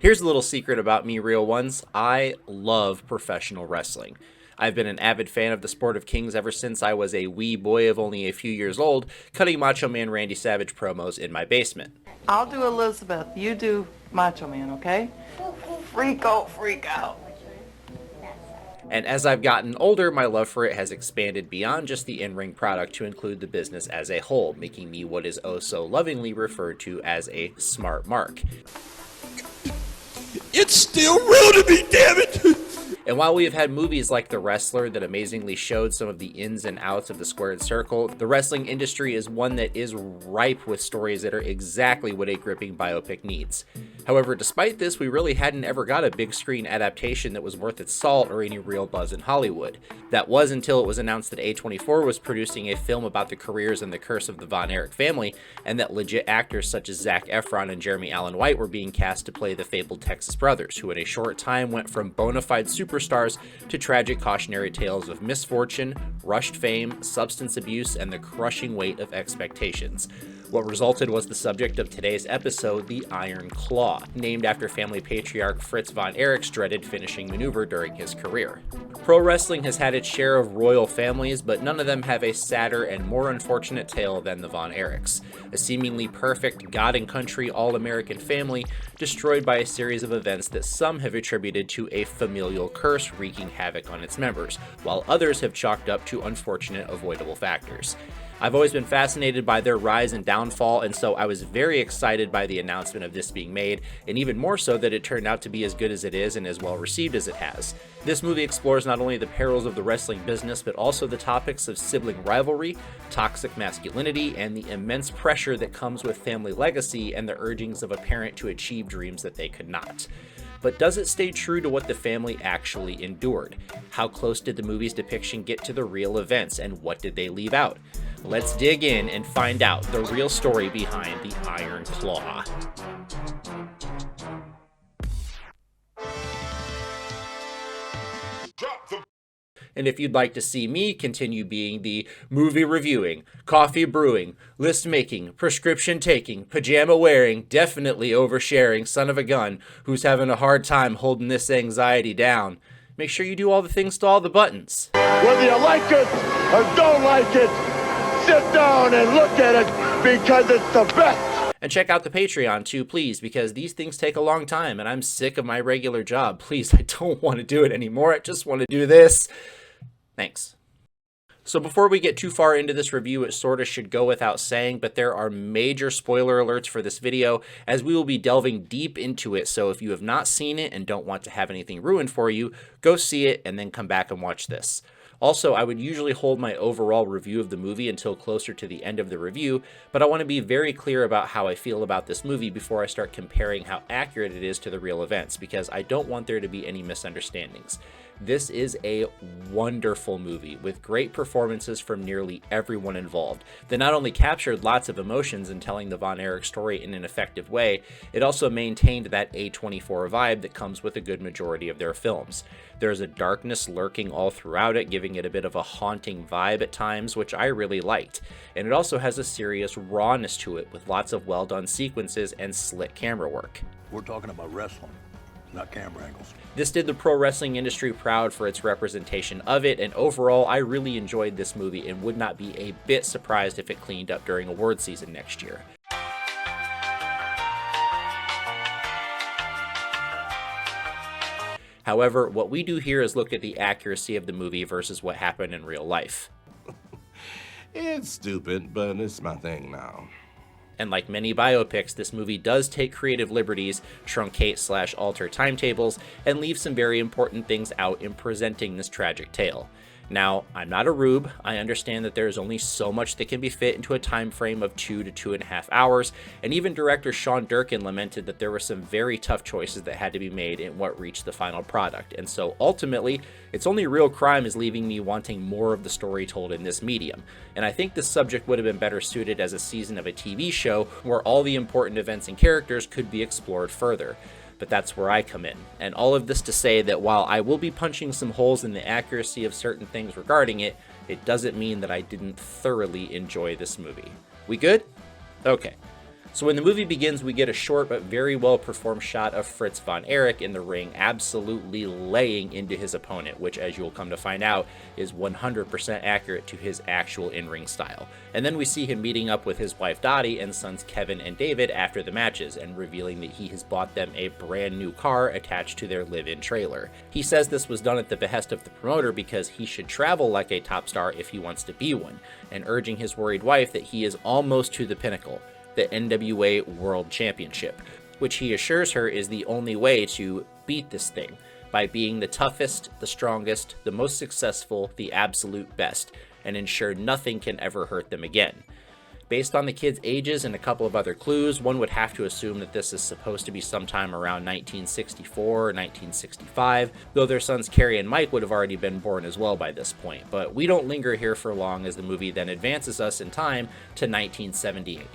Here's a little secret about me, real ones. I love professional wrestling. I've been an avid fan of the sport of kings ever since I was a wee boy of only a few years old, cutting Macho Man Randy Savage promos in my basement. I'll do Elizabeth, you do Macho Man, okay? Freak out. And as I've gotten older, my love for it has expanded beyond just the in-ring product to include the business as a whole, making me what is oh so lovingly referred to as a smart mark. It's still real to me, damn it! And while we have had movies like The Wrestler that amazingly showed some of the ins and outs of the squared circle, the wrestling industry is one that is ripe with stories that are exactly what a gripping biopic needs. However, despite this, we really hadn't ever got a big screen adaptation that was worth its salt or any real buzz in Hollywood. That was until it was announced that A24 was producing a film about the careers and the curse of the Von Erich family, and that legit actors such as Zac Efron and Jeremy Allen White were being cast to play the fabled Texas brothers, who in a short time went from bona fide superstars to tragic cautionary tales of misfortune, rushed fame, substance abuse, and the crushing weight of expectations. What resulted was the subject of today's episode, the Iron Claw, named after family patriarch Fritz von Erich's dreaded finishing maneuver during his career. Pro wrestling has had its share of royal families, but none of them have a sadder and more unfortunate tale than the Von Erichs, a seemingly perfect God and country all-American family destroyed by a series of events that some have attributed to a familial curse wreaking havoc on its members, while others have chalked up to unfortunate avoidable factors. I've always been fascinated by their rise and downfall, and so I was very excited by the announcement of this being made, and even more so that it turned out to be as good as it is and as well received as it has. This movie explores not only the perils of the wrestling business, but also the topics of sibling rivalry, toxic masculinity, and the immense pressure that comes with family legacy and the urgings of a parent to achieve dreams that they could not. But does it stay true to what the family actually endured? How close did the movie's depiction get to the real events, and what did they leave out? Let's dig in and find out the real story behind the Iron Claw. And if you'd like to see me continue being the movie reviewing, coffee brewing, list making, prescription taking, pajama wearing, definitely oversharing son of a gun who's having a hard time holding this anxiety down, make sure you do all the things to all the buttons. Whether you like it or don't like it, sit down and look at it because it's the best. And check out the Patreon too, please, because these things take a long time and I'm sick of my regular job. Please, I don't want to do it anymore. I just want to do this. Thanks. So before we get too far into this review, it sort of should go without saying, but there are major spoiler alerts for this video, as we will be delving deep into it. So if you have not seen it and don't want to have anything ruined for you, go see it and then come back and watch this. Also, I would usually hold my overall review of the movie until closer to the end of the review, but I want to be very clear about how I feel about this movie before I start comparing how accurate it is to the real events, because I don't want there to be any misunderstandings. This is a wonderful movie with great performances from nearly everyone involved that not only captured lots of emotions in telling the Von Erich story in an effective way, it also maintained that A24 vibe that comes with a good majority of their films. There's a darkness lurking all throughout it, giving it a bit of a haunting vibe at times, which I really liked. And it also has a serious rawness to it with lots of well done sequences and slick camera work. We're talking about wrestling, not camera angles. This did the pro wrestling industry proud for its representation of it, and overall, I really enjoyed this movie and would not be a bit surprised if it cleaned up during award season next year. However, what we do here is look at the accuracy of the movie versus what happened in real life. It's stupid, but it's my thing now. And like many biopics, this movie does take creative liberties, truncate/alter timetables, and leave some very important things out in presenting this tragic tale. Now, I'm not a rube. I understand that there is only so much that can be fit into a time frame of 2 to 2.5 hours, and even director Sean Durkin lamented that there were some very tough choices that had to be made in what reached the final product. And so ultimately, its only real crime is leaving me wanting more of the story told in this medium. And I think this subject would have been better suited as a season of a TV show where all the important events and characters could be explored further. But that's where I come in. And all of this to say that while I will be punching some holes in the accuracy of certain things regarding it, it doesn't mean that I didn't thoroughly enjoy this movie. We good? Okay. So when the movie begins, we get a short but very well performed shot of Fritz von Erich in the ring absolutely laying into his opponent, which, as you will come to find out, is 100% accurate to his actual in-ring style. And then we see him meeting up with his wife Dottie and sons Kevin and David after the matches, and revealing that he has bought them a brand new car attached to their live-in trailer. He says this was done at the behest of the promoter because he should travel like a top star if he wants to be one, and urging his worried wife that he is almost to the pinnacle, the NWA World Championship, which he assures her is the only way to beat this thing, by being the toughest, the strongest, the most successful, the absolute best, and ensure nothing can ever hurt them again. Based on the kids' ages and a couple of other clues, one would have to assume that this is supposed to be sometime around 1964 or 1965, though their sons Carrie and Mike would have already been born as well by this point. But we don't linger here for long, as the movie then advances us in time to 1978.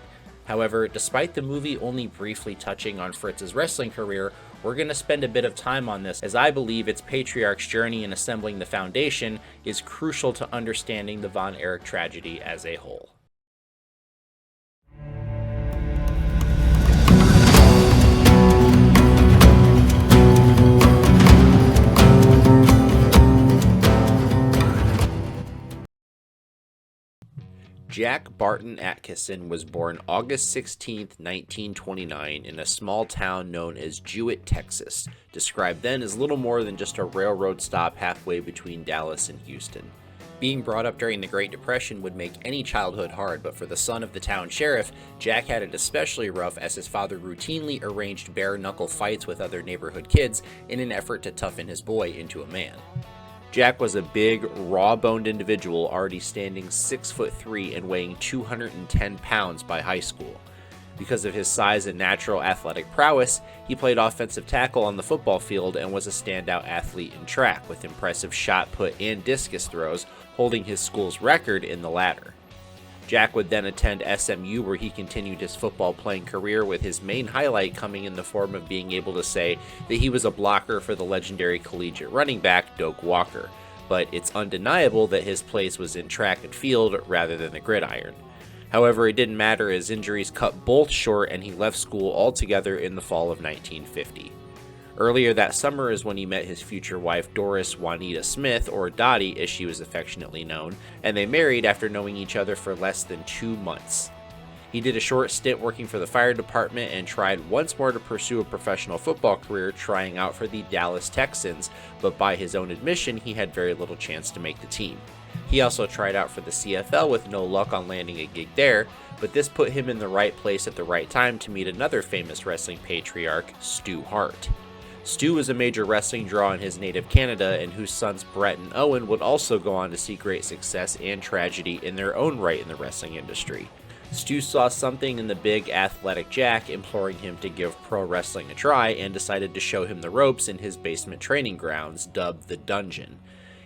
However, despite the movie only briefly touching on Fritz's wrestling career, we're going to spend a bit of time on this, as I believe its patriarch's journey in assembling the foundation is crucial to understanding the Von Erich tragedy as a whole. Jack Barton Atkinson was born August 16, 1929, in a small town known as Jewett, Texas, described then as little more than just a railroad stop halfway between Dallas and Houston. Being brought up during the Great Depression would make any childhood hard, but for the son of the town sheriff, Jack had it especially rough, as his father routinely arranged bare-knuckle fights with other neighborhood kids in an effort to toughen his boy into a man. Jack was a big, raw-boned individual already standing 6'3" and weighing 210 pounds by high school. Because of his size and natural athletic prowess, he played offensive tackle on the football field and was a standout athlete in track, with impressive shot put and discus throws, holding his school's record in the latter. Jack would then attend SMU, where he continued his football playing career, with his main highlight coming in the form of being able to say that he was a blocker for the legendary collegiate running back Doak Walker, but it's undeniable that his place was in track and field rather than the gridiron. However, it didn't matter, as injuries cut both short and he left school altogether in the fall of 1950. Earlier that summer is when he met his future wife Doris Juanita Smith, or Dottie as she was affectionately known, and they married after knowing each other for less than 2 months. He did a short stint working for the fire department and tried once more to pursue a professional football career, trying out for the Dallas Texans, but by his own admission he had very little chance to make the team. He also tried out for the CFL with no luck on landing a gig there, but this put him in the right place at the right time to meet another famous wrestling patriarch, Stu Hart. Stu was a major wrestling draw in his native Canada, and whose sons Brett and Owen would also go on to see great success and tragedy in their own right in the wrestling industry. Stu saw something in the big, athletic Jack, imploring him to give pro wrestling a try, and decided to show him the ropes in his basement training grounds, dubbed the Dungeon.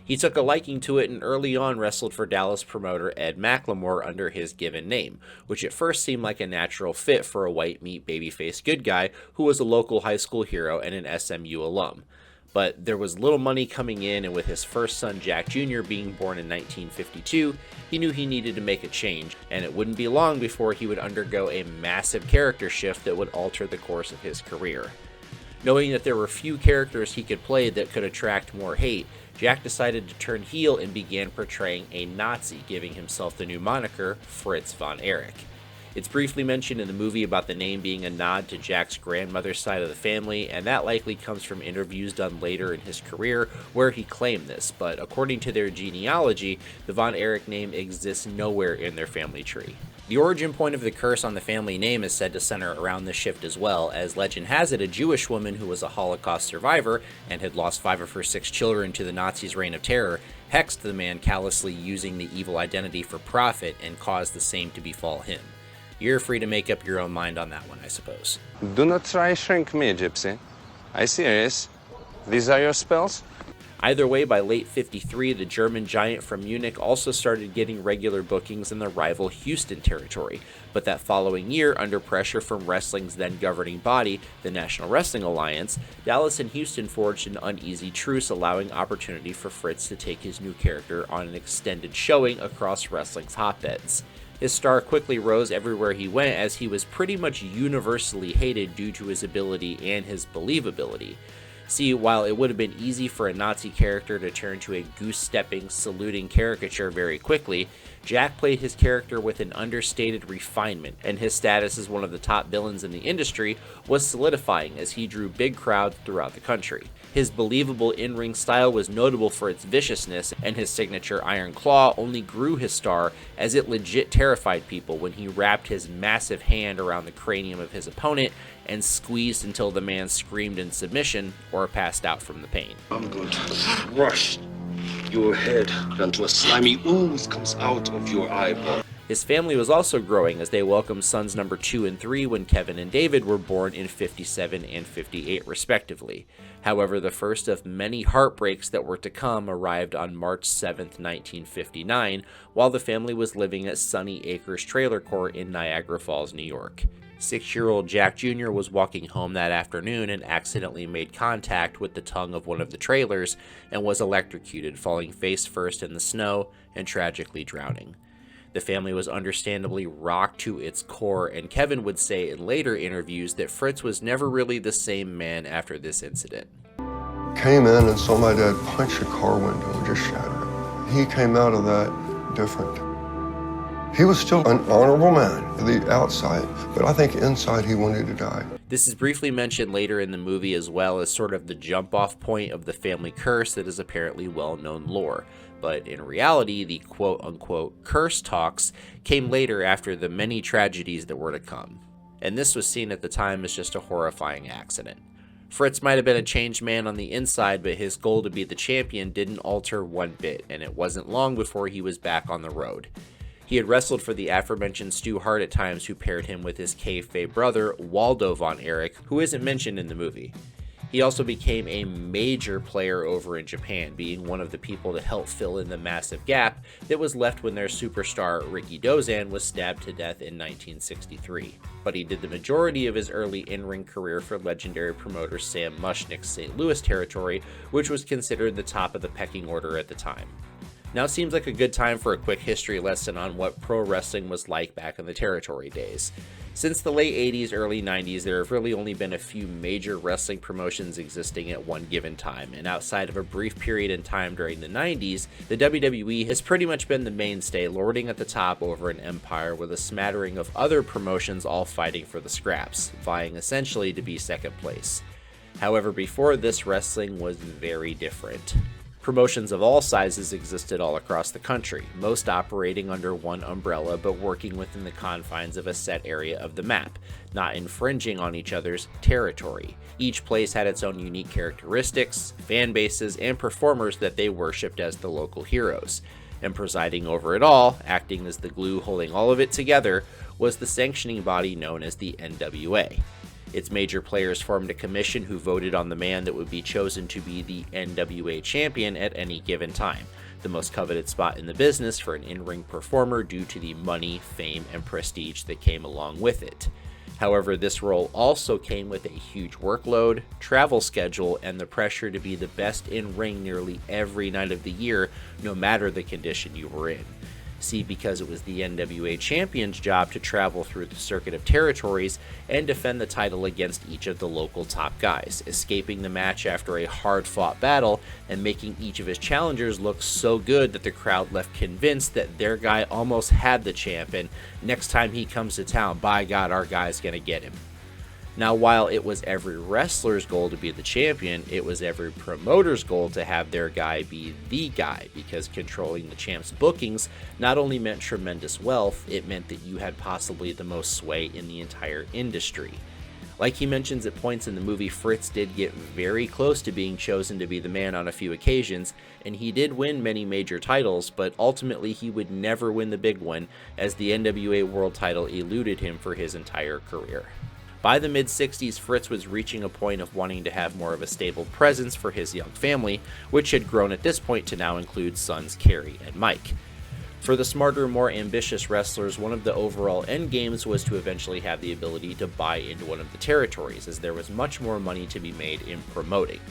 He took a liking to it and early on wrestled for Dallas promoter Ed McLemore under his given name, which at first seemed like a natural fit for a white meat babyface good guy who was a local high school hero and an SMU alum. But there was little money coming in, and with his first son Jack Jr. being born in 1952, he knew he needed to make a change, and it wouldn't be long before he would undergo a massive character shift that would alter the course of his career. Knowing that there were few characters he could play that could attract more hate, Jack decided to turn heel and began portraying a Nazi, giving himself the new moniker Fritz von Erich. It's briefly mentioned in the movie about the name being a nod to Jack's grandmother's side of the family, and that likely comes from interviews done later in his career where he claimed this, but according to their genealogy, the von Erich name exists nowhere in their family tree. The origin point of the curse on the family name is said to center around this shift as well, as legend has it a Jewish woman who was a Holocaust survivor and had lost 5 of her 6 children to the Nazis' reign of terror, hexed the man callously using the evil identity for profit and caused the same to befall him. You're free to make up your own mind on that one, I suppose. Do not try shrink me, Gypsy. I serious. These are your spells? Either way, by late 53, the German giant from Munich also started getting regular bookings in the rival Houston territory, but that following year, under pressure from wrestling's then governing body, the National Wrestling Alliance, Dallas and Houston forged an uneasy truce, allowing opportunity for Fritz to take his new character on an extended showing across wrestling's hotbeds. His star quickly rose everywhere he went, as he was pretty much universally hated due to his ability and his believability. See, while it would have been easy for a Nazi character to turn to a goose-stepping, saluting caricature very quickly, Jack played his character with an understated refinement, and his status as one of the top villains in the industry was solidifying as he drew big crowds throughout the country. His believable in-ring style was notable for its viciousness, and his signature Iron Claw only grew his star as it legit terrified people when he wrapped his massive hand around the cranium of his opponent and squeezed until the man screamed in submission or passed out from the pain. I'm going to crush your head until a slimy ooze comes out of your eyeball. His family was also growing as they welcomed sons number 2 and 3 when Kevin and David were born in 57 and 58 respectively. However, the first of many heartbreaks that were to come arrived on March 7, 1959, while the family was living at Sunny Acres Trailer Court in Niagara Falls, New York. 6-year-old Jack Jr. was walking home that afternoon and accidentally made contact with the tongue of one of the trailers and was electrocuted, falling face first in the snow and tragically drowning. The family was understandably rocked to its core, and Kevin would say in later interviews that Fritz was never really the same man after this incident. Came in and saw my dad punch a car window and just shatter it. He came out of that different. He was still an honorable man to the outside, but I think inside he wanted to die. This is briefly mentioned later in the movie as well as sort of the jump-off point of the family curse that is apparently well-known lore. But in reality, the quote-unquote curse talks came later after the many tragedies that were to come. And this was seen at the time as just a horrifying accident. Fritz might have been a changed man on the inside, but his goal to be the champion didn't alter one bit, and it wasn't long before he was back on the road. He had wrestled for the aforementioned Stu Hart at times, who paired him with his kayfabe brother, Waldo von Erich, who isn't mentioned in the movie. He also became a major player over in Japan, being one of the people to help fill in the massive gap that was left when their superstar Ricky Dozan was stabbed to death in 1963. But he did the majority of his early in-ring career for legendary promoter Sam Mushnick's St. Louis territory, which was considered the top of the pecking order at the time. Now seems like a good time for a quick history lesson on what pro wrestling was like back in the territory days. Since the late 80s, early 90s, there have really only been a few major wrestling promotions existing at one given time, and outside of a brief period in time during the 90s, the WWE has pretty much been the mainstay, lording at the top over an empire with a smattering of other promotions all fighting for the scraps, vying essentially to be second place. However, before this, wrestling was very different. Promotions of all sizes existed all across the country, most operating under one umbrella but working within the confines of a set area of the map, not infringing on each other's territory. Each place had its own unique characteristics, fan bases, and performers that they worshipped as the local heroes. And presiding over it all, acting as the glue holding all of it together, was the sanctioning body known as the NWA. Its major players formed a commission who voted on the man that would be chosen to be the NWA champion at any given time, the most coveted spot in the business for an in-ring performer due to the money, fame, and prestige that came along with it. However, this role also came with a huge workload, travel schedule, and the pressure to be the best in-ring nearly every night of the year, no matter the condition you were in. See, because it was the NWA champion's job to travel through the circuit of territories and defend the title against each of the local top guys, escaping the match after a hard-fought battle and making each of his challengers look so good that the crowd left convinced that their guy almost had the champ, and next time he comes to town, by God, our guy's gonna get him. Now, while it was every wrestler's goal to be the champion, it was every promoter's goal to have their guy be the guy, because controlling the champ's bookings not only meant tremendous wealth, it meant that you had possibly the most sway in the entire industry. Like he mentions at points in the movie, Fritz did get very close to being chosen to be the man on a few occasions, and he did win many major titles, but ultimately he would never win the big one, as the NWA World title eluded him for his entire career. By the mid-60s, Fritz was reaching a point of wanting to have more of a stable presence for his young family, which had grown at this point to now include sons Kerry and Mike. For the smarter, more ambitious wrestlers, one of the overall end games was to eventually have the ability to buy into one of the territories, as there was much more money to be made in promoting.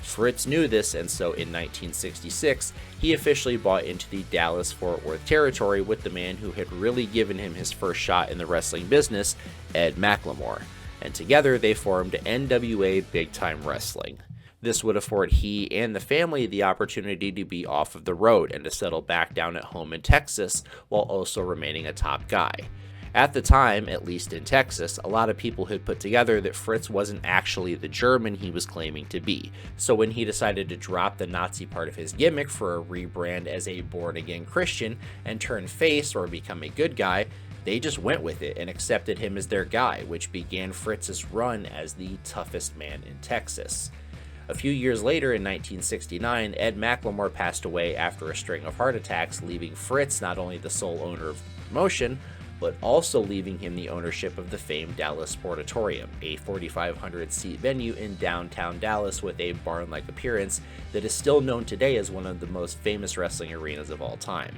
Fritz knew this, and so in 1966, he officially bought into the Dallas-Fort Worth territory with the man who had really given him his first shot in the wrestling business, Ed McLemore, and together they formed NWA Big Time Wrestling. This would afford he and the family the opportunity to be off of the road and to settle back down at home in Texas while also remaining a top guy. At the time, at least in Texas, a lot of people had put together that Fritz wasn't actually the German he was claiming to be, so when he decided to drop the Nazi part of his gimmick for a rebrand as a born-again Christian and turn face or become a good guy, they just went with it and accepted him as their guy, which began Fritz's run as the toughest man in Texas. A few years later, in 1969, Ed McLemore passed away after a string of heart attacks, leaving Fritz not only the sole owner of the promotion, but also leaving him the ownership of the famed Dallas Sportatorium, a 4,500-seat venue in downtown Dallas with a barn-like appearance that is still known today as one of the most famous wrestling arenas of all time.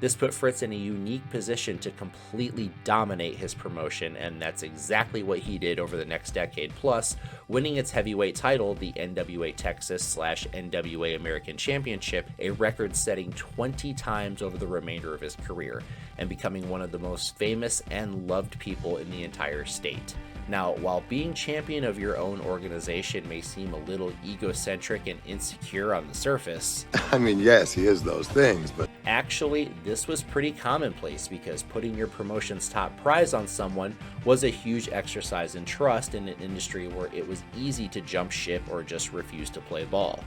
This put Fritz in a unique position to completely dominate his promotion, and that's exactly what he did over the next decade plus, winning its heavyweight title, the NWA Texas/NWA American Championship, a record-setting 20 times over the remainder of his career, and becoming one of the most famous and loved people in the entire state. Now, while being champion of your own organization may seem a little egocentric and insecure on the surface, I mean, yes, he is those things, but actually, this was pretty commonplace because putting your promotion's top prize on someone was a huge exercise in trust in an industry where it was easy to jump ship or just refuse to play ball.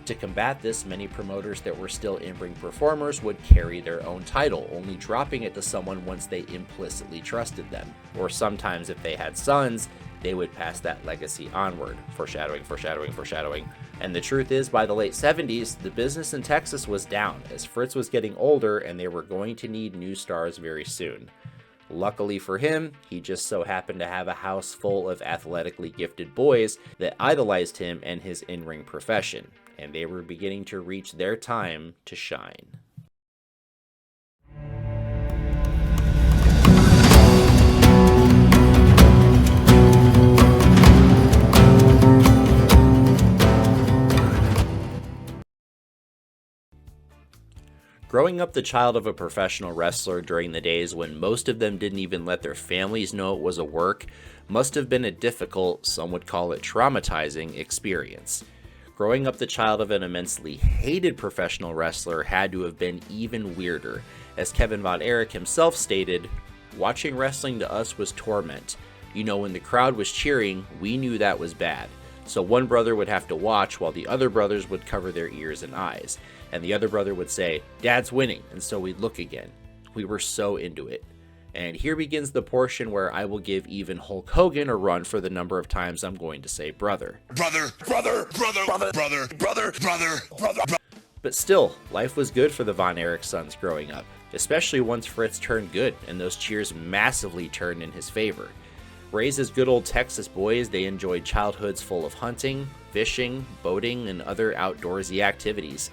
To combat this, many promoters that were still in-ring performers would carry their own title, only dropping it to someone once they implicitly trusted them. Or sometimes if they had sons, they would pass that legacy onward. Foreshadowing, foreshadowing, foreshadowing. And the truth is, by the late 70s, the business in Texas was down, as Fritz was getting older and they were going to need new stars very soon. Luckily for him, he just so happened to have a house full of athletically gifted boys that idolized him and his in-ring profession, and they were beginning to reach their time to shine. Growing up the child of a professional wrestler during the days when most of them didn't even let their families know it was a work must have been a difficult, some would call it traumatizing, experience. Growing up the child of an immensely hated professional wrestler had to have been even weirder, as Kevin Von Erich himself stated, "Watching wrestling to us was torment. You know, when the crowd was cheering, we knew that was bad. So one brother would have to watch while the other brothers would cover their ears and eyes. And the other brother would say, 'Dad's winning,' and so we'd look again. We were so into it." And here begins the portion where I will give even Hulk Hogan a run for the number of times I'm going to say brother. Brother, brother, brother, brother, brother, brother, brother, brother. But still, life was good for the Von Erich sons growing up, especially once Fritz turned good and those cheers massively turned in his favor. Raised as good old Texas boys, they enjoyed childhoods full of hunting, fishing, boating, and other outdoorsy activities.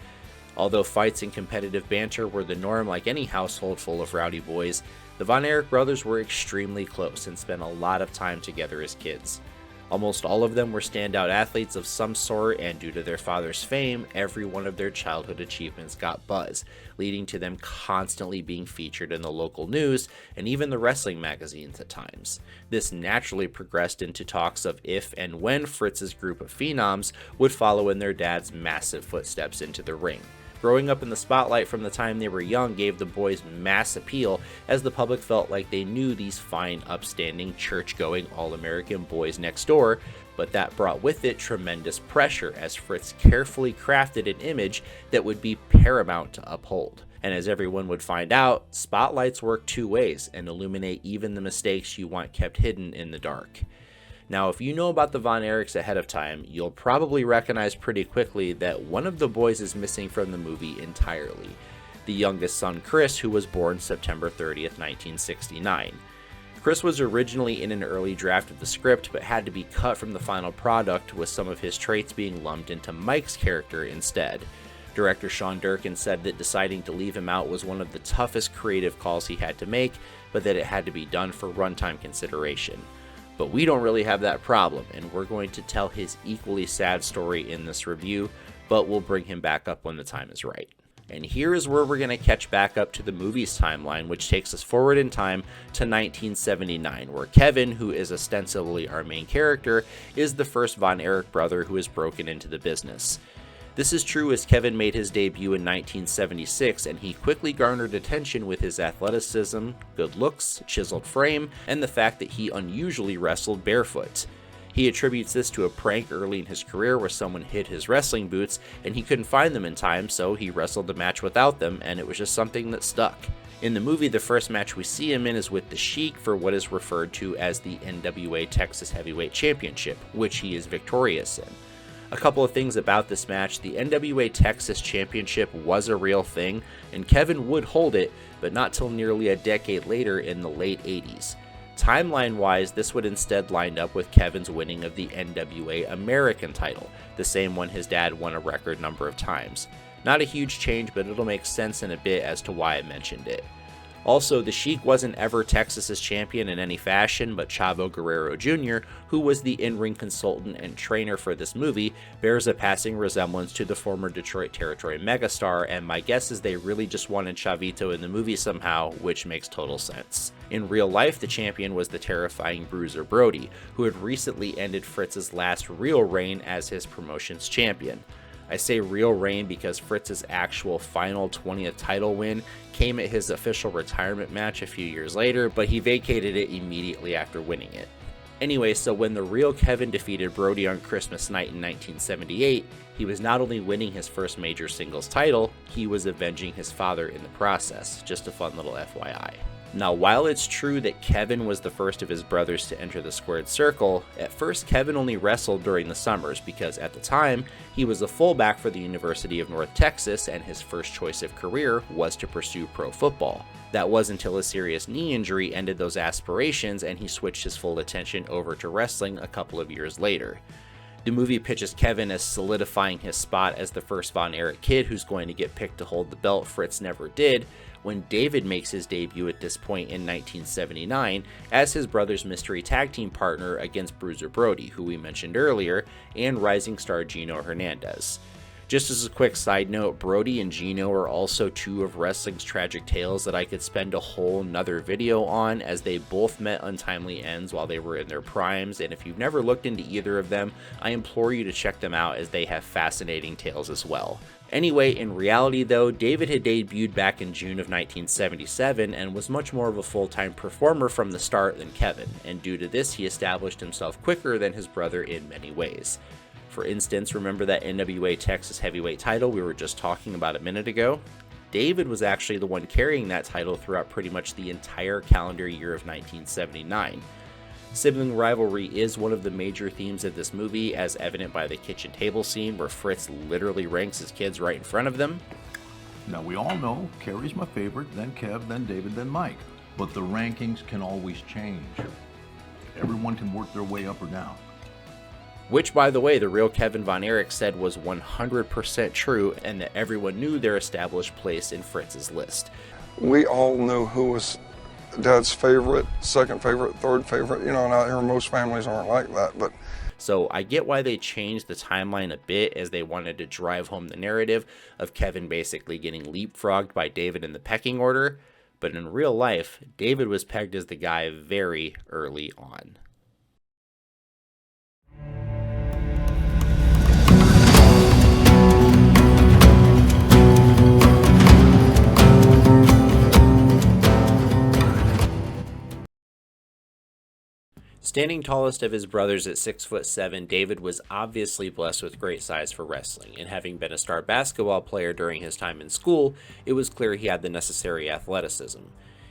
Although fights and competitive banter were the norm like any household full of rowdy boys, the Von Erich brothers were extremely close and spent a lot of time together as kids. Almost all of them were standout athletes of some sort, and due to their father's fame, every one of their childhood achievements got buzz, leading to them constantly being featured in the local news and even the wrestling magazines at times. This naturally progressed into talks of if and when Fritz's group of phenoms would follow in their dad's massive footsteps into the ring. Growing up in the spotlight from the time they were young gave the boys mass appeal, as the public felt like they knew these fine, upstanding, church-going, all-American boys next door, but that brought with it tremendous pressure as Fritz carefully crafted an image that would be paramount to uphold. And as everyone would find out, spotlights work two ways and illuminate even the mistakes you want kept hidden in the dark. Now, if you know about the Von Erichs ahead of time, you'll probably recognize pretty quickly that one of the boys is missing from the movie entirely. The youngest son, Chris, who was born September 30th, 1969. Chris was originally in an early draft of the script, but had to be cut from the final product, with some of his traits being lumped into Mike's character instead. Director Sean Durkin said that deciding to leave him out was one of the toughest creative calls he had to make, but that it had to be done for runtime consideration. But we don't really have that problem, and we're going to tell his equally sad story in this review, but we'll bring him back up when the time is right. And here is where we're going to catch back up to the movie's timeline, which takes us forward in time to 1979, where Kevin, who is ostensibly our main character, is the first Von Erich brother who is broken into the business. This is true as Kevin made his debut in 1976, and he quickly garnered attention with his athleticism, good looks, chiseled frame, and the fact that he unusually wrestled barefoot. He attributes this to a prank early in his career where someone hid his wrestling boots and he couldn't find them in time, so he wrestled the match without them, and it was just something that stuck. In the movie, the first match we see him in is with the Sheik for what is referred to as the NWA Texas Heavyweight Championship, which he is victorious in. A couple of things about this match: the NWA Texas Championship was a real thing, and Kevin would hold it, but not till nearly a decade later in the late 80s. Timeline-wise, this would instead line up with Kevin's winning of the NWA American title, the same one his dad won a record number of times. Not a huge change, but it'll make sense in a bit as to why I mentioned it. Also, the Sheik wasn't ever Texas's champion in any fashion, but Chavo Guerrero Jr., who was the in-ring consultant and trainer for this movie, bears a passing resemblance to the former Detroit Territory megastar, and my guess is they really just wanted Chavito in the movie somehow, which makes total sense. In real life, the champion was the terrifying Bruiser Brody, who had recently ended Fritz's last real reign as his promotion's champion. I say real reign because Fritz's actual final 20th title win came at his official retirement match a few years later, but he vacated it immediately after winning it. Anyway, so when the real Kevin defeated Brody on Christmas night in 1978, he was not only winning his first major singles title, he was avenging his father in the process. Just a fun little FYI. Now, while it's true that Kevin was the first of his brothers to enter the squared circle, at first Kevin only wrestled during the summers because at the time, he was a fullback for the University of North Texas and his first choice of career was to pursue pro football. That was until a serious knee injury ended those aspirations and he switched his full attention over to wrestling a couple of years later. The movie pitches Kevin as solidifying his spot as the first Von Erich kid who's going to get picked to hold the belt Fritz never did, when David makes his debut at this point in 1979 as his brother's mystery tag team partner against Bruiser Brody, who we mentioned earlier, and rising star Gino Hernandez. Just as a quick side note, Brody and Gino are also two of wrestling's tragic tales that I could spend a whole nother video on, as they both met untimely ends while they were in their primes, and if you've never looked into either of them, I implore you to check them out as they have fascinating tales as well. Anyway, in reality though, David had debuted back in June of 1977 and was much more of a full-time performer from the start than Kevin, and due to this he established himself quicker than his brother in many ways. For instance, remember that NWA Texas Heavyweight title we were just talking about a minute ago? David was actually the one carrying that title throughout pretty much the entire calendar year of 1979. Sibling rivalry is one of the major themes of this movie, as evident by the kitchen table scene where Fritz literally ranks his kids right in front of them. Now we all know Kerry's my favorite, then Kev, then David, then Mike. But the rankings can always change. Everyone can work their way up or down. Which, by the way, the real Kevin Von Erich said was 100% true, and that everyone knew their established place in Fritz's list. We all knew who was Dad's favorite, second favorite, third favorite. You know, and out here most families aren't like that, but so I get why they changed the timeline a bit, as they wanted to drive home the narrative of Kevin basically getting leapfrogged by David in the pecking order, but in real life, David was pegged as the guy very early on. Standing tallest of his brothers at 6'7", David was obviously blessed with great size for wrestling, and having been a star basketball player during his time in school, it was clear he had the necessary athleticism.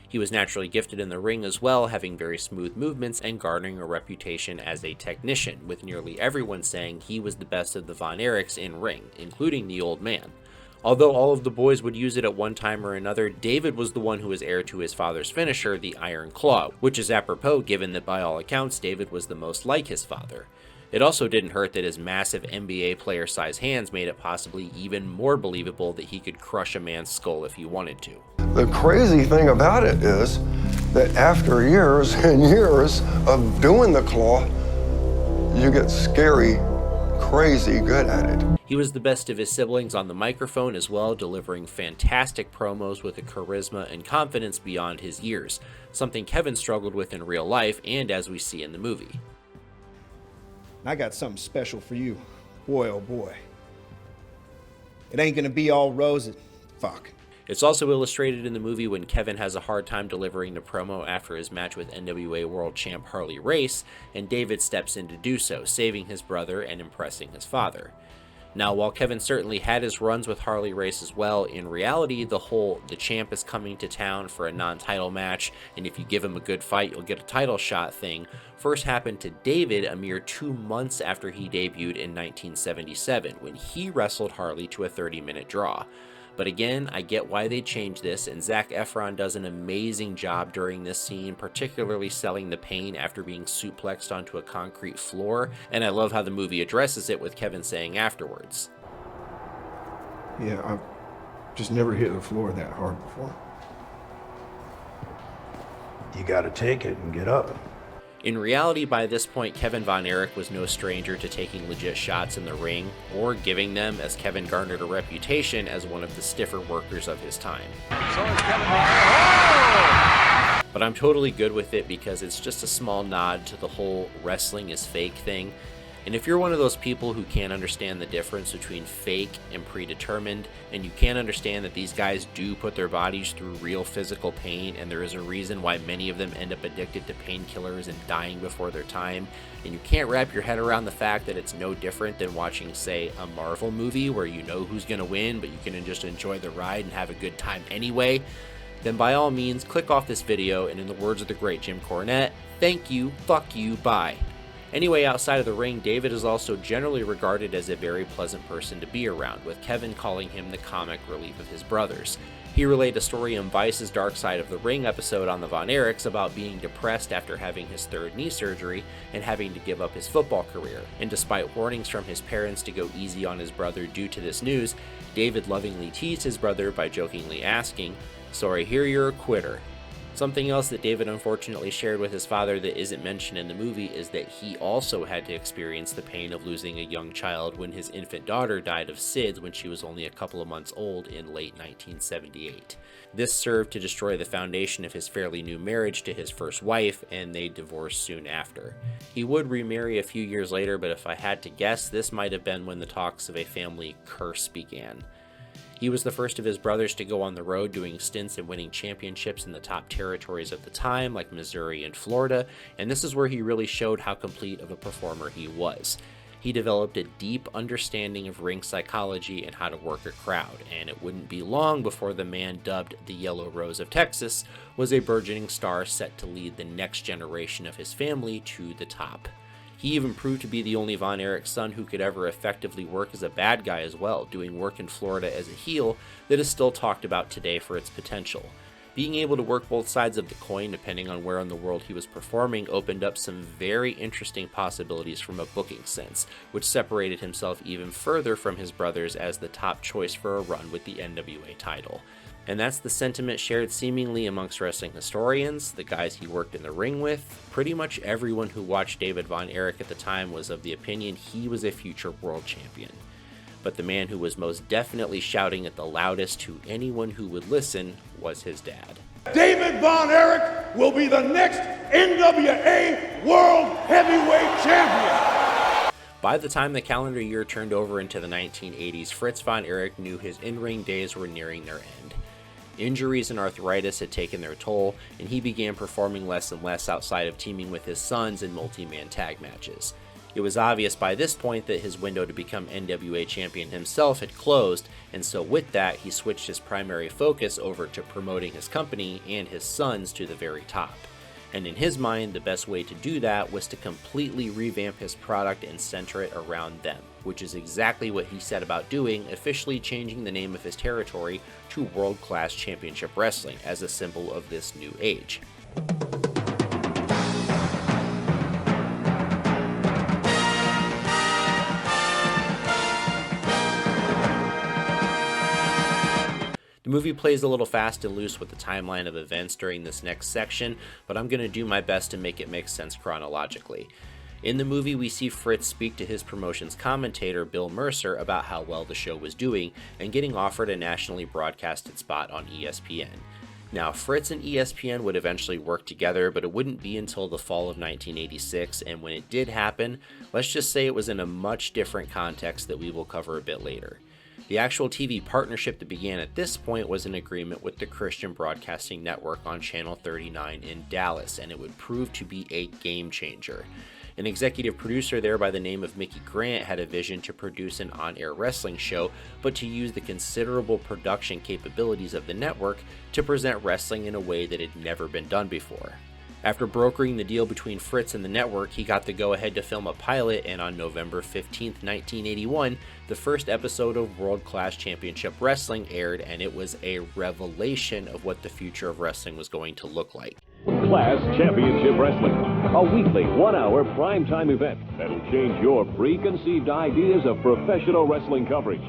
He was naturally gifted in the ring as well, having very smooth movements and garnering a reputation as a technician, with nearly everyone saying he was the best of the Von Erichs in ring, including the old man. Although all of the boys would use it at one time or another, David was the one who was heir to his father's finisher, the Iron Claw, which is apropos given that by all accounts David was the most like his father. It also didn't hurt that his massive NBA player-sized hands made it possibly even more believable that he could crush a man's skull if he wanted to. The crazy thing about it is that after years and years of doing the claw, you get scary, crazy good at it. He was the best of his siblings on the microphone as well, delivering fantastic promos with a charisma and confidence beyond his years, something Kevin struggled with in real life and as we see in the movie. I got something special for you. Boy, oh boy. It ain't gonna be all roses. Fuck. It's also illustrated in the movie when Kevin has a hard time delivering the promo after his match with NWA World Champ Harley Race, and David steps in to do so, saving his brother and impressing his father. Now, while Kevin certainly had his runs with Harley Race as well, in reality, the champ is coming to town for a non-title match, and if you give him a good fight, you'll get a title shot thing, first happened to David a mere 2 months after he debuted in 1977, when he wrestled Harley to a 30-minute draw. But again, I get why they changed this, and Zac Efron does an amazing job during this scene, particularly selling the pain after being suplexed onto a concrete floor, and I love how the movie addresses it with Kevin saying afterwards, Yeah, I've just never hit the floor that hard before. You gotta take it and get up. In reality, by this point, Kevin Von Erich was no stranger to taking legit shots in the ring, or giving them, as Kevin garnered a reputation as one of the stiffer workers of his time. But I'm totally good with it because it's just a small nod to the whole wrestling is fake thing. And if you're one of those people who can't understand the difference between fake and predetermined, and you can't understand that these guys do put their bodies through real physical pain, and there is a reason why many of them end up addicted to painkillers and dying before their time, and you can't wrap your head around the fact that it's no different than watching, say, a Marvel movie where you know who's going to win, but you can just enjoy the ride and have a good time anyway, then by all means, click off this video, and in the words of the great Jim Cornette, thank you, fuck you, bye. Anyway, outside of the ring, David is also generally regarded as a very pleasant person to be around, with Kevin calling him the comic relief of his brothers. He relayed a story in Vice's Dark Side of the Ring episode on the Von Erichs about being depressed after having his third knee surgery and having to give up his football career. And despite warnings from his parents to go easy on his brother due to this news, David lovingly teased his brother by jokingly asking, "So I hear you're a quitter." Something else that David unfortunately shared with his father that isn't mentioned in the movie is that he also had to experience the pain of losing a young child when his infant daughter died of SIDS when she was only a couple of months old in late 1978. This served to destroy the foundation of his fairly new marriage to his first wife, and they divorced soon after. He would remarry a few years later, but if I had to guess, this might have been when the talks of a family curse began. He was the first of his brothers to go on the road, doing stints and winning championships in the top territories of the time, like Missouri and Florida, and this is where he really showed how complete of a performer he was. He developed a deep understanding of ring psychology and how to work a crowd, and it wouldn't be long before the man dubbed the Yellow Rose of Texas was a burgeoning star set to lead the next generation of his family to the top. He even proved to be the only Von Erich's son who could ever effectively work as a bad guy as well, doing work in Florida as a heel that is still talked about today for its potential. Being able to work both sides of the coin, depending on where in the world he was performing, opened up some very interesting possibilities from a booking sense, which separated himself even further from his brothers as the top choice for a run with the NWA title. And that's the sentiment shared seemingly amongst wrestling historians, the guys he worked in the ring with. Pretty much everyone who watched David Von Erich at the time was of the opinion he was a future world champion. But the man who was most definitely shouting it the loudest to anyone who would listen was his dad. David Von Erich will be the next NWA World Heavyweight Champion. By the time the calendar year turned over into the 1980s, Fritz Von Erich knew his in-ring days were nearing their end. Injuries and arthritis had taken their toll, and he began performing less and less outside of teaming with his sons in multi-man tag matches. It was obvious by this point that his window to become NWA champion himself had closed, and so with that, he switched his primary focus over to promoting his company and his sons to the very top. And in his mind, the best way to do that was to completely revamp his product and center it around them. which is exactly what he set about doing, officially changing the name of his territory to World Class Championship Wrestling as a symbol of this new age. The movie plays a little fast and loose with the timeline of events during this next section, but I'm going to do my best to make it make sense chronologically. In the movie, we see Fritz speak to his promotion's commentator, Bill Mercer, about how well the show was doing and getting offered a nationally broadcasted spot on ESPN. Now, Fritz and ESPN would eventually work together, but it wouldn't be until the fall of 1986, and when it did happen, let's just say it was in a much different context that we will cover a bit later. The actual TV partnership that began at this point was an agreement with the Christian Broadcasting Network on Channel 39 in Dallas, and it would prove to be a game changer. An executive producer there by the name of Mickey Grant had a vision to produce an on-air wrestling show, but to use the considerable production capabilities of the network to present wrestling in a way that had never been done before. After brokering the deal between Fritz and the network, he got the go-ahead to film a pilot, and on November 15, 1981, the first episode of World Class Championship Wrestling aired, and it was a revelation of what the future of wrestling was going to look like. Class Championship Wrestling, a weekly 1-hour primetime event that'll change your preconceived ideas of professional wrestling coverage.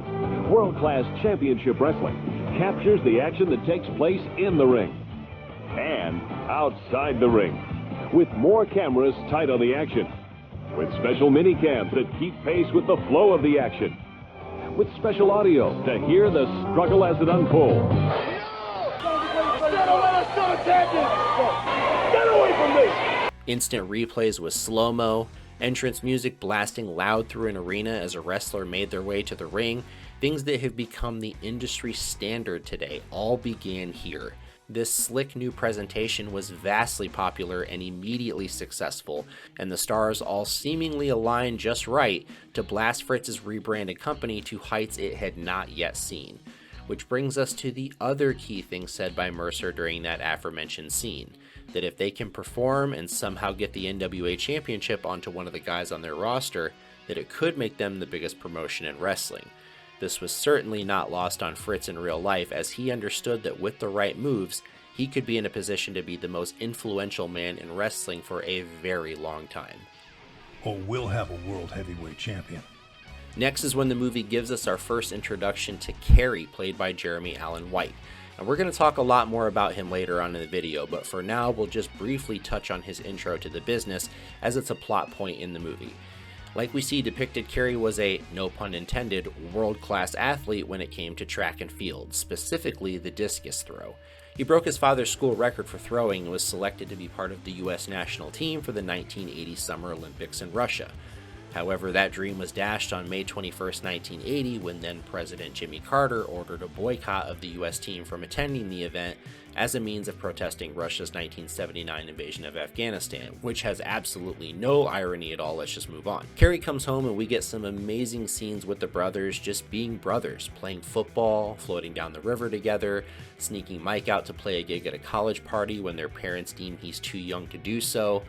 World Class Championship Wrestling captures the action that takes place in the ring and outside the ring, with more cameras tight on the action, with special mini cams that keep pace with the flow of the action, with special audio to hear the struggle as it unfolds. Get away from me! Instant replays with slow-mo, entrance music blasting loud through an arena as a wrestler made their way to the ring, things that have become the industry standard today all began here. This slick new presentation was vastly popular and immediately successful, and the stars all seemingly aligned just right to blast Fritz's rebranded company to heights it had not yet seen. Which brings us to the other key thing said by Mercer during that aforementioned scene, that if they can perform and somehow get the NWA Championship onto one of the guys on their roster, that it could make them the biggest promotion in wrestling. This was certainly not lost on Fritz in real life, as he understood that with the right moves, he could be in a position to be the most influential man in wrestling for a very long time. Oh, we'll have a world heavyweight champion. Next is when the movie gives us our first introduction to Kerry, played by Jeremy Allen White. And we're going to talk a lot more about him later on in the video, but for now we'll just briefly touch on his intro to the business, as it's a plot point in the movie. Like we see depicted, Kerry was a, no pun intended, world-class athlete when it came to track and field, specifically the discus throw. He broke his father's school record for throwing and was selected to be part of the US national team for the 1980 Summer Olympics in Russia. However, that dream was dashed on May 21, 1980, when then President Jimmy Carter ordered a boycott of the US team from attending the event as a means of protesting Russia's 1979 invasion of Afghanistan, which has absolutely no irony at all. Let's just move on. Kerry comes home and we get some amazing scenes with the brothers just being brothers, playing football, floating down the river together, sneaking Mike out to play a gig at a college party when their parents deem he's too young to do so.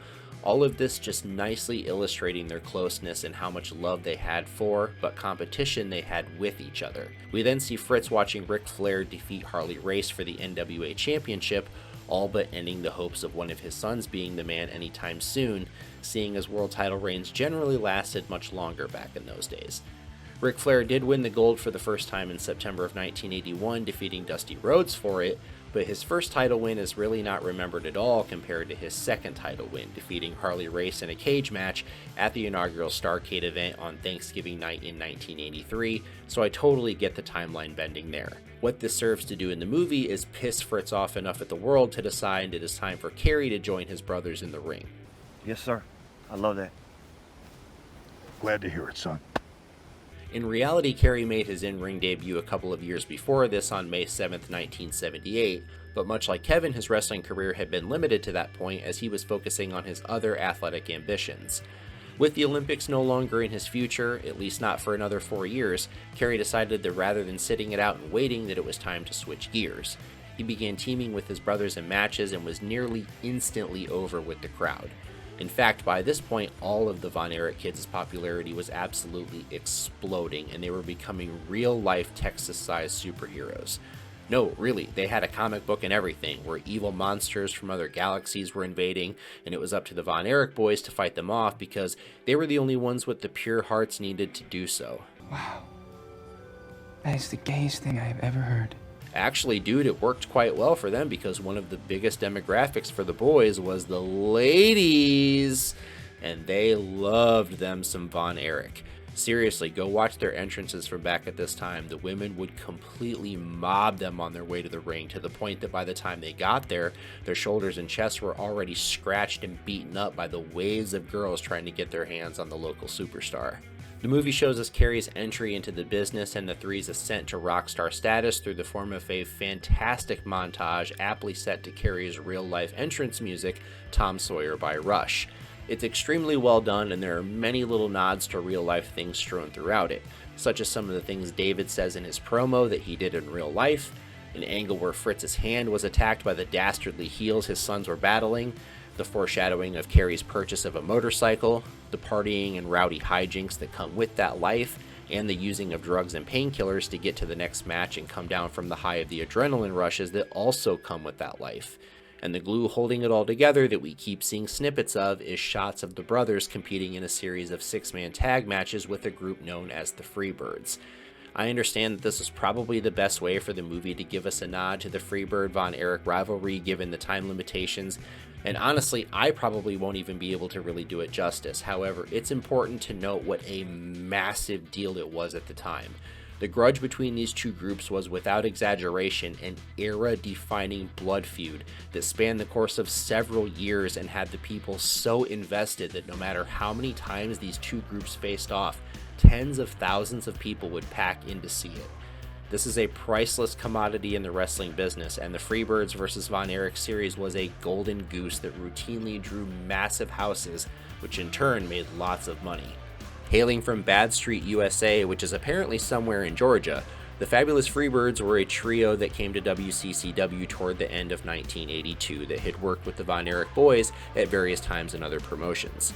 All of this just nicely illustrating their closeness and how much love they had for, but competition they had with each other. We then see Fritz watching Ric Flair defeat Harley Race for the NWA Championship, all but ending the hopes of one of his sons being the man anytime soon, seeing as world title reigns generally lasted much longer back in those days. Ric Flair did win the gold for the first time in September of 1981, defeating Dusty Rhodes for it, but his first title win is really not remembered at all compared to his second title win, defeating Harley Race in a cage match at the inaugural Starrcade event on Thanksgiving night in 1983, so I totally get the timeline bending there. What this serves to do in the movie is piss Fritz off enough at the world to decide it is time for Kerry to join his brothers in the ring. Yes, sir. I love that. Glad to hear it, son. In reality, Kerry made his in-ring debut a couple of years before this on May 7, 1978, but much like Kevin, his wrestling career had been limited to that point as he was focusing on his other athletic ambitions. With the Olympics no longer in his future, at least not for another 4 years, Kerry decided that rather than sitting it out and waiting, that it was time to switch gears. He began teaming with his brothers in matches and was nearly instantly over with the crowd. In fact, by this point, all of the Von Erich kids' popularity was absolutely exploding, and they were becoming real-life Texas-sized superheroes. No, really, they had a comic book and everything, where evil monsters from other galaxies were invading, and it was up to the Von Erich boys to fight them off because they were the only ones with the pure hearts needed to do so. Wow. That is the gayest thing I have ever heard. Actually, dude, it worked quite well for them because one of the biggest demographics for the boys was the ladies, and they loved them some Von Erich. Seriously, go watch their entrances from back at this time. The women would completely mob them on their way to the ring, to the point that by the time they got there, their shoulders and chests were already scratched and beaten up by the waves of girls trying to get their hands on the local superstar. The movie shows us Carrie's entry into the business and the three's ascent to rock star status through the form of a fantastic montage aptly set to Carrie's real-life entrance music, Tom Sawyer by Rush. It's extremely well done, and there are many little nods to real-life things strewn throughout it, such as some of the things David says in his promo that he did in real life, an angle where Fritz's hand was attacked by the dastardly heels his sons were battling, the foreshadowing of Carrie's purchase of a motorcycle, the partying and rowdy hijinks that come with that life, and the using of drugs and painkillers to get to the next match and come down from the high of the adrenaline rushes that also come with that life. And the glue holding it all together that we keep seeing snippets of is shots of the brothers competing in a series of 6-man tag matches with a group known as the Freebirds. I understand that this is probably the best way for the movie to give us a nod to the Freebird-Von Erich rivalry given the time limitations, and honestly, I probably won't even be able to really do it justice. However, it's important to note what a massive deal it was at the time. The grudge between these two groups was without exaggeration an era-defining blood feud that spanned the course of several years and had the people so invested that no matter how many times these two groups faced off, tens of thousands of people would pack in to see it. This is a priceless commodity in the wrestling business, and the Freebirds vs. Von Erich series was a golden goose that routinely drew massive houses, which in turn made lots of money. Hailing from Bad Street, USA, which is apparently somewhere in Georgia, the Fabulous Freebirds were a trio that came to WCCW toward the end of 1982 that had worked with the Von Erich boys at various times in other promotions.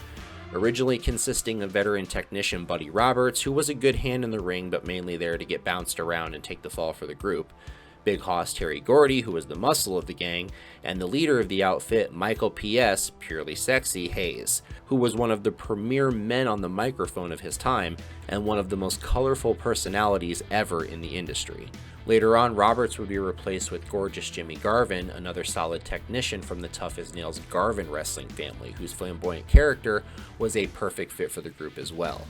Originally consisting of veteran technician Buddy Roberts, who was a good hand in the ring but mainly there to get bounced around and take the fall for the group, Big Hoss Terry Gordy, who was the muscle of the gang, and the leader of the outfit, Michael P.S., Purely Sexy Hayes, who was one of the premier men on the microphone of his time and one of the most colorful personalities ever in the industry. Later on, Roberts would be replaced with gorgeous Jimmy Garvin, another solid technician from the Tough as Nails Garvin wrestling family, whose flamboyant character was a perfect fit for the group as well.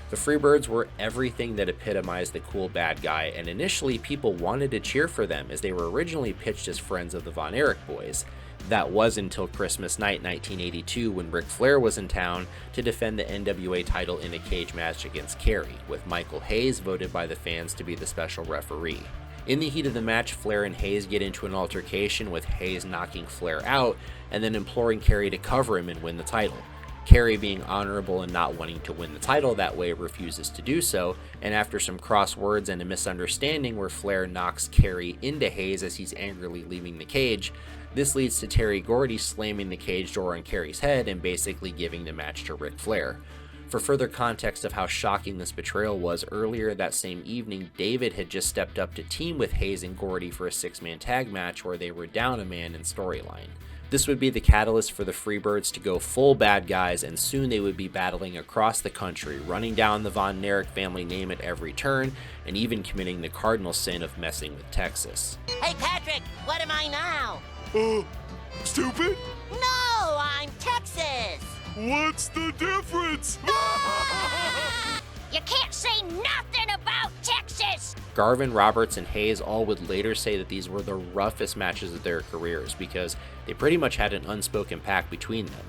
The Freebirds were everything that epitomized the cool bad guy, and initially people wanted to cheer for them as they were originally pitched as friends of the Von Erich boys. That was until Christmas night 1982 when Ric Flair was in town to defend the NWA title in a cage match against Kerry, with Michael Hayes voted by the fans to be the special referee. In the heat of the match, Flair and Hayes get into an altercation, with Hayes knocking Flair out and then imploring Kerry to cover him and win the title. Kerry, being honorable and not wanting to win the title that way, refuses to do so, and after some cross words and a misunderstanding where Flair knocks Kerry into Hayes as he's angrily leaving the cage, this leads to Terry Gordy slamming the cage door on Kerry's head and basically giving the match to Ric Flair. For further context of how shocking this betrayal was, earlier that same evening, David had just stepped up to team with Hayes and Gordy for a 6-man tag match where they were down a man in storyline. This would be the catalyst for the Freebirds to go full bad guys, and soon they would be battling across the country, running down the Von Erich family name at every turn, and even committing the cardinal sin of messing with Texas. Hey, Patrick, what am I now? Stupid? No, I'm Texas! What's the difference? You can't say nothing about Texas! Garvin, Roberts, and Hayes all would later say that these were the roughest matches of their careers because they pretty much had an unspoken pact between them.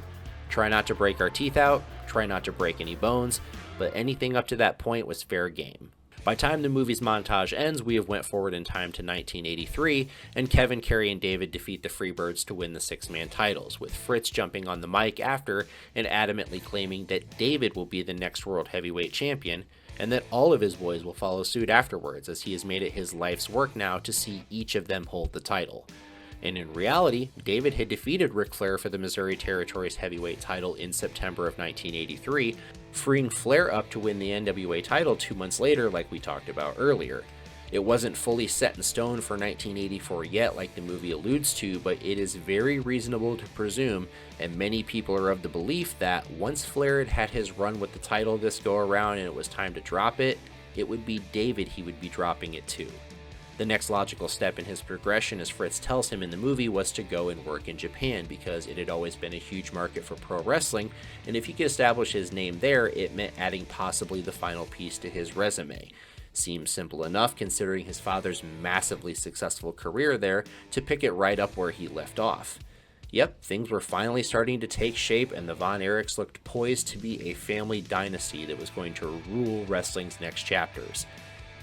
Try not to break our teeth out, try not to break any bones, but anything up to that point was fair game. By the time the movie's montage ends, we have went forward in time to 1983, and Kevin, Kerry, and David defeat the Freebirds to win the 6-man titles, with Fritz jumping on the mic after and adamantly claiming that David will be the next World Heavyweight Champion, and that all of his boys will follow suit afterwards, as he has made it his life's work now to see each of them hold the title. And in reality, David had defeated Ric Flair for the Missouri Territories heavyweight title in September of 1983, freeing Flair up to win the NWA title 2 months later like we talked about earlier. It wasn't fully set in stone for 1984 yet like the movie alludes to, but it is very reasonable to presume, and many people are of the belief that once Flair had had his run with the title this go around and it was time to drop it, it would be David he would be dropping it to. The next logical step in his progression, as Fritz tells him in the movie, was to go and work in Japan because it had always been a huge market for pro wrestling, and if he could establish his name there, it meant adding possibly the final piece to his resume. Seems simple enough considering his father's massively successful career there to pick it right up where he left off. Yep, things were finally starting to take shape and the Von Erichs looked poised to be a family dynasty that was going to rule wrestling's next chapters.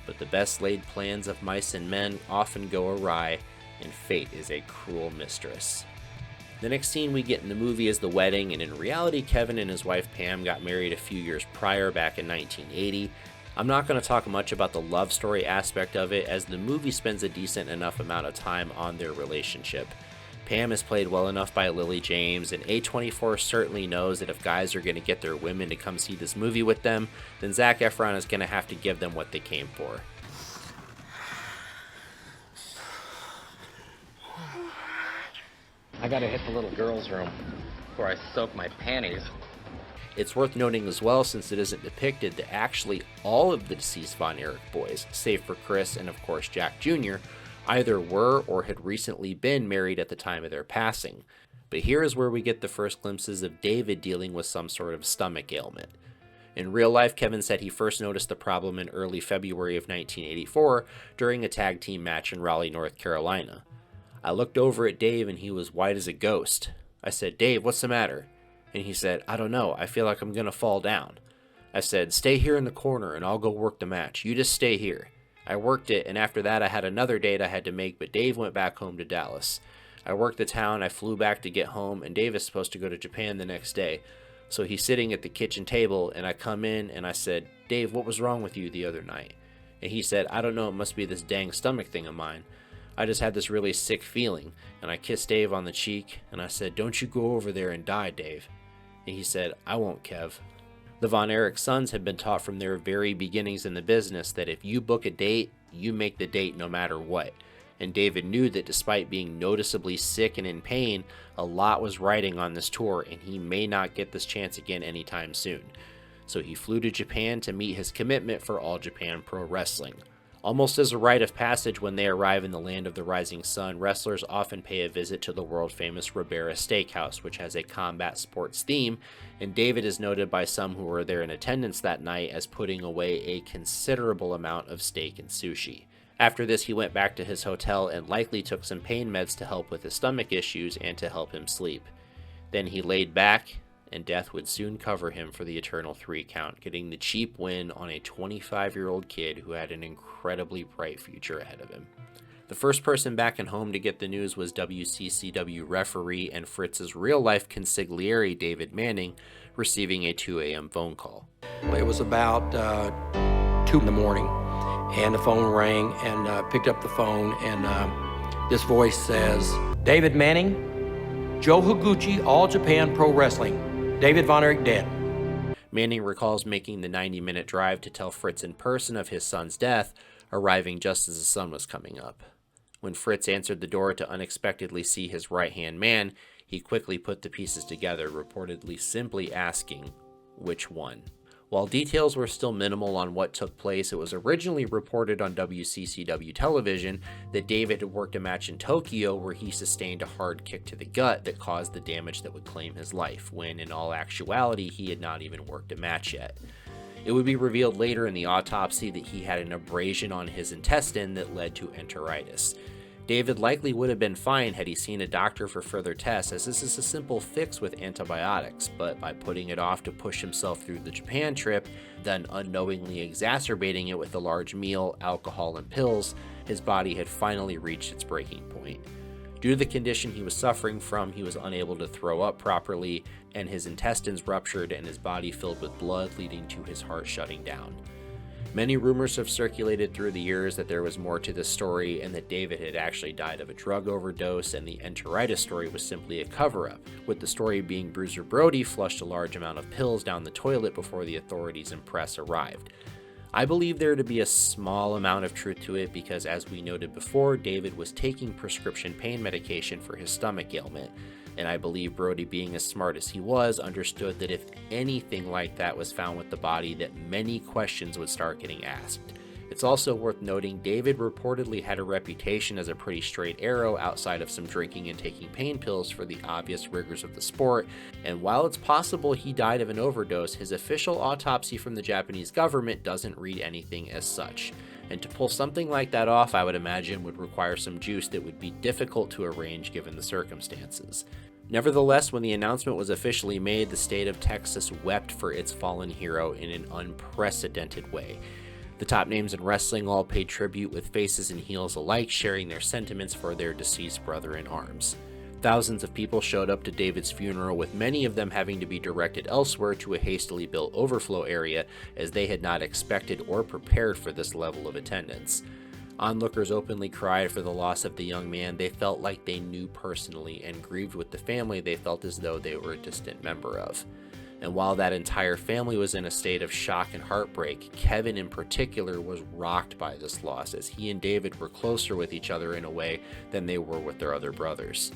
But the best laid plans of mice and men often go awry, and fate is a cruel mistress. The next scene we get in the movie is the wedding, and in reality Kevin and his wife Pam got married a few years prior back in 1980. I'm not going to talk much about the love story aspect of it, as the movie spends a decent enough amount of time on their relationship. Pam is played well enough by Lily James, and A24 certainly knows that if guys are going to get their women to come see this movie with them, then Zac Efron is going to have to give them what they came for. I gotta hit the little girl's room before I soak my panties. It's worth noting as well, since it isn't depicted, that actually all of the deceased Von Erich boys, save for Chris and of course Jack Jr., either were or had recently been married at the time of their passing. But here is where we get the first glimpses of David dealing with some sort of stomach ailment. In real life, Kevin said he first noticed the problem in early February of 1984 during a tag team match in Raleigh, North Carolina. I looked over at Dave and he was white as a ghost. I said, "Dave, what's the matter?" And he said, "I don't know, I feel like I'm gonna fall down." I said, "Stay here in the corner and I'll go work the match. You just stay here." I worked it, and after that I had another date I had to make, but Dave went back home to Dallas. I worked the town, I flew back to get home, and Dave is supposed to go to Japan the next day. So he's sitting at the kitchen table, and I come in and I said, "Dave, what was wrong with you the other night?" And he said, "I don't know, it must be this dang stomach thing of mine. I just had this really sick feeling." And I kissed Dave on the cheek, and I said, "Don't you go over there and die, Dave." And he said, "I won't, Kev." The Von Erich sons had been taught from their very beginnings in the business that if you book a date, you make the date no matter what. And David knew that despite being noticeably sick and in pain, a lot was riding on this tour, and he may not get this chance again anytime soon. So he flew to Japan to meet his commitment for All Japan Pro Wrestling. Almost as a rite of passage, when they arrive in the land of the rising sun, wrestlers often pay a visit to the world-famous Ribera Steakhouse, which has a combat sports theme, and David is noted by some who were there in attendance that night as putting away a considerable amount of steak and sushi. After this, he went back to his hotel and likely took some pain meds to help with his stomach issues and to help him sleep. Then he laid back, and death would soon cover him for the eternal 3 count, getting the cheap win on a 25-year-old kid who had an incredibly bright future ahead of him. The first person back and home to get the news was WCCW referee and Fritz's real-life consigliere David Manning, receiving a 2 a.m. phone call. It was about 2 in the morning, and the phone rang, and picked up the phone, and this voice says, "David Manning, Joe Higuchi, All Japan Pro Wrestling. David Von Erich dead." Manning recalls making the 90-minute drive to tell Fritz in person of his son's death, arriving just as the sun was coming up. When Fritz answered the door to unexpectedly see his right-hand man, he quickly put the pieces together, reportedly simply asking, "Which one?" While details were still minimal on what took place, it was originally reported on WCCW television that David had worked a match in Tokyo where he sustained a hard kick to the gut that caused the damage that would claim his life, when in all actuality he had not even worked a match yet. It would be revealed later in the autopsy that he had an abrasion on his intestine that led to enteritis. David likely would have been fine had he seen a doctor for further tests, as this is a simple fix with antibiotics, but by putting it off to push himself through the Japan trip, then unknowingly exacerbating it with a large meal, alcohol, and pills, his body had finally reached its breaking point. Due to the condition he was suffering from, he was unable to throw up properly, and his intestines ruptured and his body filled with blood, leading to his heart shutting down. Many rumors have circulated through the years that there was more to the story and that David had actually died of a drug overdose and the enteritis story was simply a cover-up, with the story being Bruiser Brody flushed a large amount of pills down the toilet before the authorities and press arrived. I believe there to be a small amount of truth to it because, as we noted before, David was taking prescription pain medication for his stomach ailment, and I believe Brody, being as smart as he was, understood that if anything like that was found with the body, that many questions would start getting asked. It's also worth noting David reportedly had a reputation as a pretty straight arrow outside of some drinking and taking pain pills for the obvious rigors of the sport, and while it's possible he died of an overdose, his official autopsy from the Japanese government doesn't read anything as such. And to pull something like that off, I would imagine, would require some juice that would be difficult to arrange given the circumstances. Nevertheless, when the announcement was officially made, the state of Texas wept for its fallen hero in an unprecedented way. The top names in wrestling all paid tribute, with faces and heels alike sharing their sentiments for their deceased brother in arms. Thousands of people showed up to David's funeral, with many of them having to be directed elsewhere to a hastily built overflow area, as they had not expected or prepared for this level of attendance. Onlookers openly cried for the loss of the young man they felt like they knew personally, and grieved with the family they felt as though they were a distant member of. And while that entire family was in a state of shock and heartbreak, Kevin in particular was rocked by this loss, as he and David were closer with each other in a way than they were with their other brothers.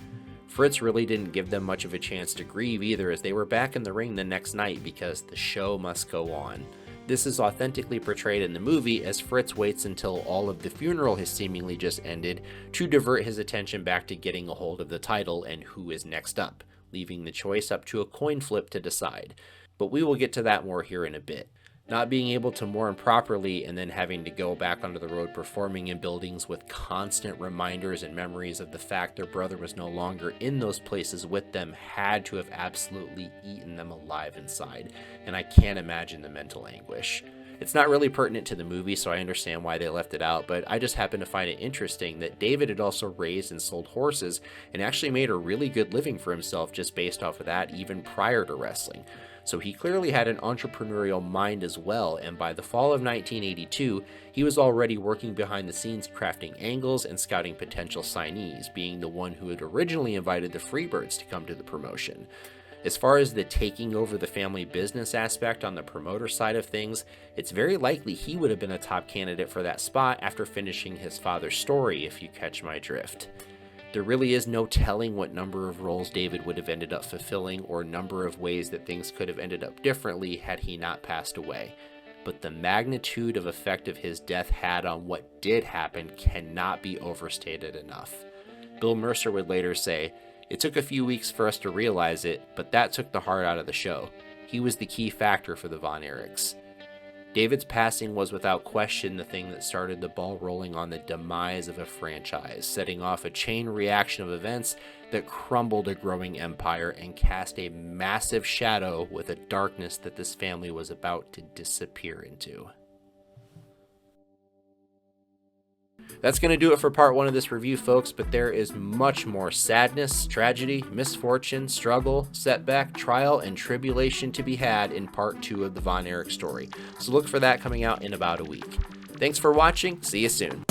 Fritz really didn't give them much of a chance to grieve either, as they were back in the ring the next night because the show must go on. This is authentically portrayed in the movie, as Fritz waits until all of the funeral has seemingly just ended to divert his attention back to getting a hold of the title and who is next up, leaving the choice up to a coin flip to decide. But we will get to that more here in a bit. Not being able to mourn properly and then having to go back onto the road performing in buildings with constant reminders and memories of the fact their brother was no longer in those places with them had to have absolutely eaten them alive inside, and I can't imagine the mental anguish. It's not really pertinent to the movie, so I understand why they left it out, but I just happen to find it interesting that David had also raised and sold horses and actually made a really good living for himself just based off of that even prior to wrestling. So he clearly had an entrepreneurial mind as well, and by the fall of 1982, he was already working behind the scenes crafting angles and scouting potential signees, being the one who had originally invited the Freebirds to come to the promotion. As far as the taking over the family business aspect on the promoter side of things, it's very likely he would have been a top candidate for that spot after finishing his father's story, if you catch my drift. There really is no telling what number of roles David would have ended up fulfilling or number of ways that things could have ended up differently had he not passed away. But the magnitude of effect of his death had on what did happen cannot be overstated enough. Bill Mercer would later say, "It took a few weeks for us to realize it, but that took the heart out of the show. He was the key factor for the Von Erichs." David's passing was without question the thing that started the ball rolling on the demise of a franchise, setting off a chain reaction of events that crumbled a growing empire and cast a massive shadow with a darkness that this family was about to disappear into. That's going to do it for part 1 of this review, folks, but there is much more sadness, tragedy, misfortune, struggle, setback, trial, and tribulation to be had in part 2 of the Von Erich story. So look for that coming out in about a week. Thanks for watching. See you soon.